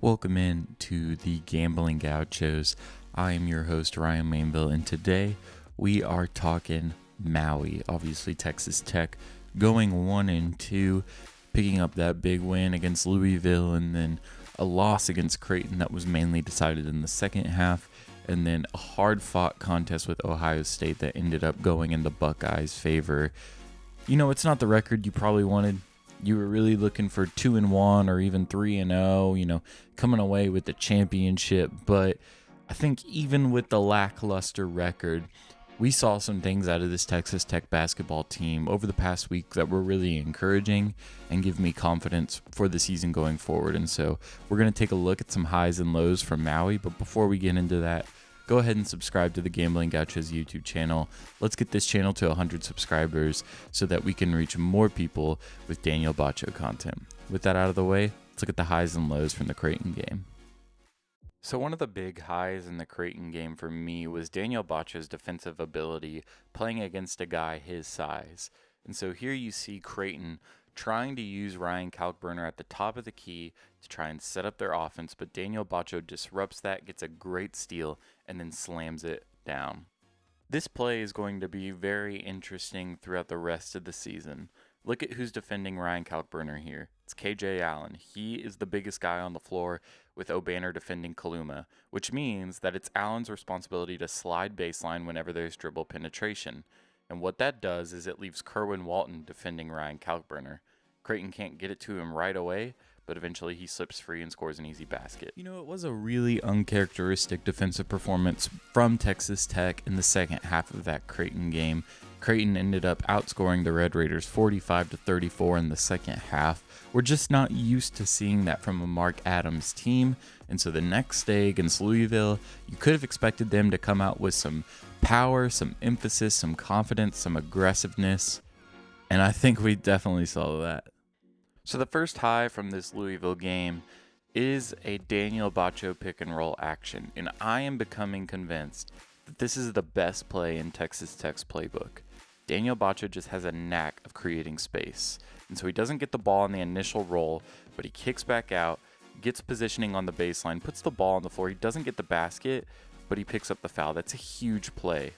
Welcome in to the Gamblin Gauchos. I am your host, Ryan Mainville, and today we are talking Maui. Obviously, Texas Tech going 1-2, picking up that big win against Louisville, and then a loss against Creighton that was mainly decided in the second half, and then a hard-fought contest with Ohio State that ended up going in the Buckeyes' favor. You know, it's not the record you probably wanted. You were really looking for 2-1 or even 3-0, coming away with the championship. But I think even with the lackluster record, we saw some things out of this Texas Tech basketball team over the past week that were really encouraging and give me confidence for the season going forward. And so we're going to take a look at some highs and lows from Maui. But before we get into that, go ahead and subscribe to the Gamblin Gauchos YouTube channel. Let's get this channel to 100 subscribers so that we can reach more people with Daniel Batcho content. With that out of the way, let's look at the highs and lows from the Creighton game. So one of the big highs in the Creighton game for me was Daniel Batcho's defensive ability playing against a guy his size. And so here you see Creighton trying to use Ryan Kalkbrenner at the top of the key to try and set up their offense, but Daniel Batcho disrupts that, gets a great steal, and then slams it down. This play is going to be very interesting throughout the rest of the season. Look at who's defending Ryan Kalkbrenner here. It's KJ Allen. He is the biggest guy on the floor with O'Banner defending Kaluma, which means that it's Allen's responsibility to slide baseline whenever there's dribble penetration. And what that does is it leaves Kerwin Walton defending Ryan Kalkbrenner. Creighton can't get it to him right away, but eventually he slips free and scores an easy basket. It was a really uncharacteristic defensive performance from Texas Tech in the second half of that Creighton game. Creighton ended up outscoring the Red Raiders 45-34 in the second half. We're just not used to seeing that from a Mark Adams team, and so the next day against Louisville, you could have expected them to come out with some power, some emphasis, some confidence, some aggressiveness, and I think we definitely saw that. So the first high from this Louisville game is a Daniel Batcho pick and roll action, and I am becoming convinced that this is the best play in Texas Tech's playbook. Daniel Batcho just has a knack of creating space, and so he doesn't get the ball on the initial roll, but he kicks back out, gets positioning on the baseline, puts the ball on the floor. He doesn't get the basket, but he picks up the foul. That's a huge play.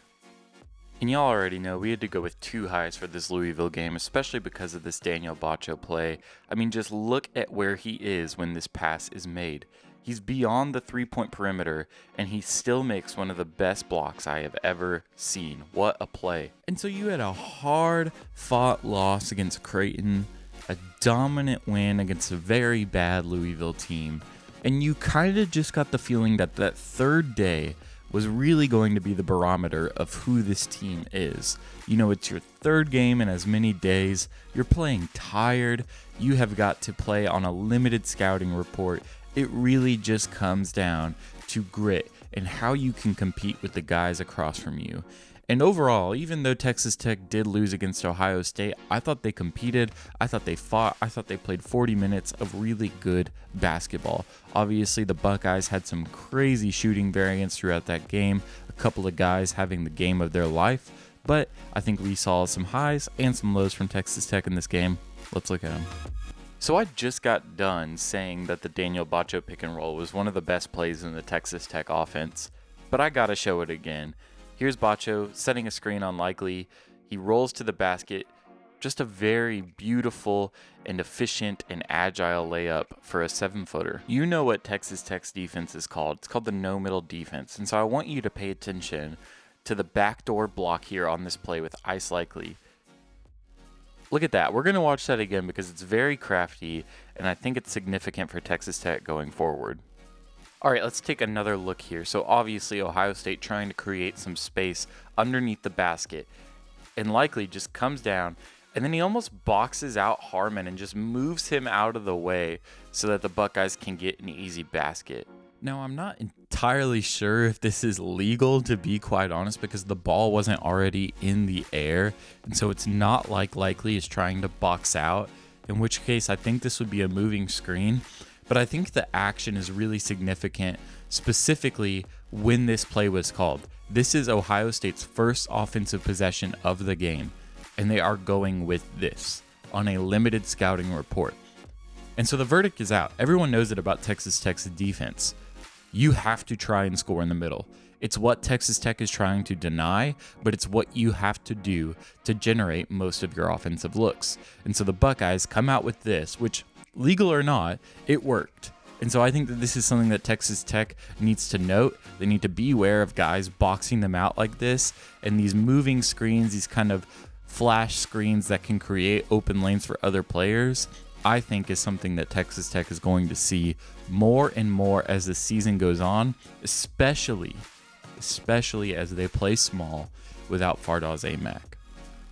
And y'all already know we had to go with two highs for this Louisville game, especially because of this Daniel Batcho play. I mean, just look at where he is when this pass is made. He's beyond the three-point perimeter, and he still makes one of the best blocks I have ever seen. What a play. And so you had a hard-fought loss against Creighton, a dominant win against a very bad Louisville team, and you kind of just got the feeling that that third day was really going to be the barometer of who this team is. It's your third game in as many days. You're playing tired. You have got to play on a limited scouting report. It really just comes down to grit and how you can compete with the guys across from you. And overall, even though Texas Tech did lose against Ohio State, I thought they competed, I thought they fought, I thought they played 40 minutes of really good basketball. Obviously, the Buckeyes had some crazy shooting variance throughout that game, a couple of guys having the game of their life, but I think we saw some highs and some lows from Texas Tech in this game. Let's look at them. So I just got done saying that the Daniel Batcho pick and roll was one of the best plays in the Texas Tech offense, but I gotta show it again. Here's Batcho setting a screen on Likely. He rolls to the basket. Just a very beautiful and efficient and agile layup for a 7-footer. You know what Texas Tech's defense is called. It's called the no-middle defense. And so I want you to pay attention to the backdoor block here on this play with Ice Likely. Look at that. We're going to watch that again because it's very crafty, and I think it's significant for Texas Tech going forward. All right, let's take another look here. So obviously Ohio State trying to create some space underneath the basket, and Likely just comes down, and then he almost boxes out Harmon and just moves him out of the way so that the Buckeyes can get an easy basket. Now, I'm not entirely sure if this is legal, to be quite honest, because the ball wasn't already in the air, and so it's not like Likely is trying to box out, in which case I think this would be a moving screen. But I think the action is really significant, specifically when this play was called. This is Ohio State's first offensive possession of the game, and they are going with this on a limited scouting report. And so the verdict is out. Everyone knows it about Texas Tech's defense. You have to try and score in the middle. It's what Texas Tech is trying to deny, but it's what you have to do to generate most of your offensive looks. And so the Buckeyes come out with this, which, legal or not, it worked. And so I think that this is something that Texas Tech needs to note. They need to be aware of guys boxing them out like this, and these moving screens, these kind of flash screens that can create open lanes for other players, I think is something that Texas Tech is going to see more and more as the season goes on, especially as they play small without Fardaws Aimaq.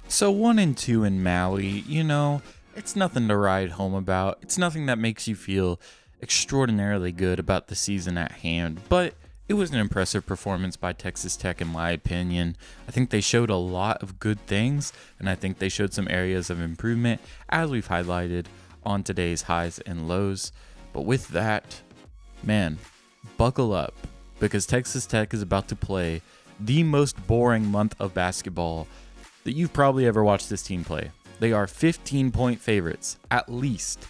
So 1-2 in Maui, it's nothing to write home about. It's nothing that makes you feel extraordinarily good about the season at hand, but it was an impressive performance by Texas Tech in my opinion. I think they showed a lot of good things, and I think they showed some areas of improvement as we've highlighted on today's highs and lows. But with that, man, buckle up, because Texas Tech is about to play the most boring month of basketball that you've probably ever watched this team play. They are 15-point favorites, at least,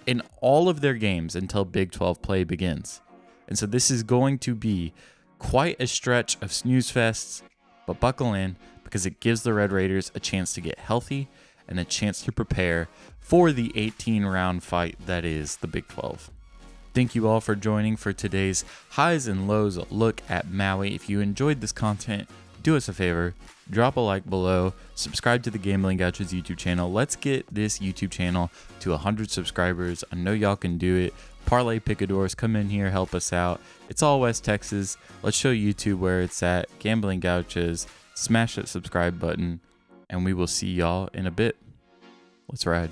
in all of their games until Big 12 play begins. And so this is going to be quite a stretch of snooze fests, but buckle in, because it gives the Red Raiders a chance to get healthy and a chance to prepare for the 18-round fight that is the Big 12. Thank you all for joining for today's highs and lows look at Maui. If you enjoyed this content, do us a favor, drop a like below, subscribe to the Gamblin Gauchos YouTube channel. Let's get this YouTube channel to 100 subscribers. I know y'all can do it. Parlay Picadors, come in here, help us out. It's all West Texas. Let's show YouTube where it's at. Gamblin Gauchos, smash that subscribe button, and we will see y'all in a bit. Let's ride.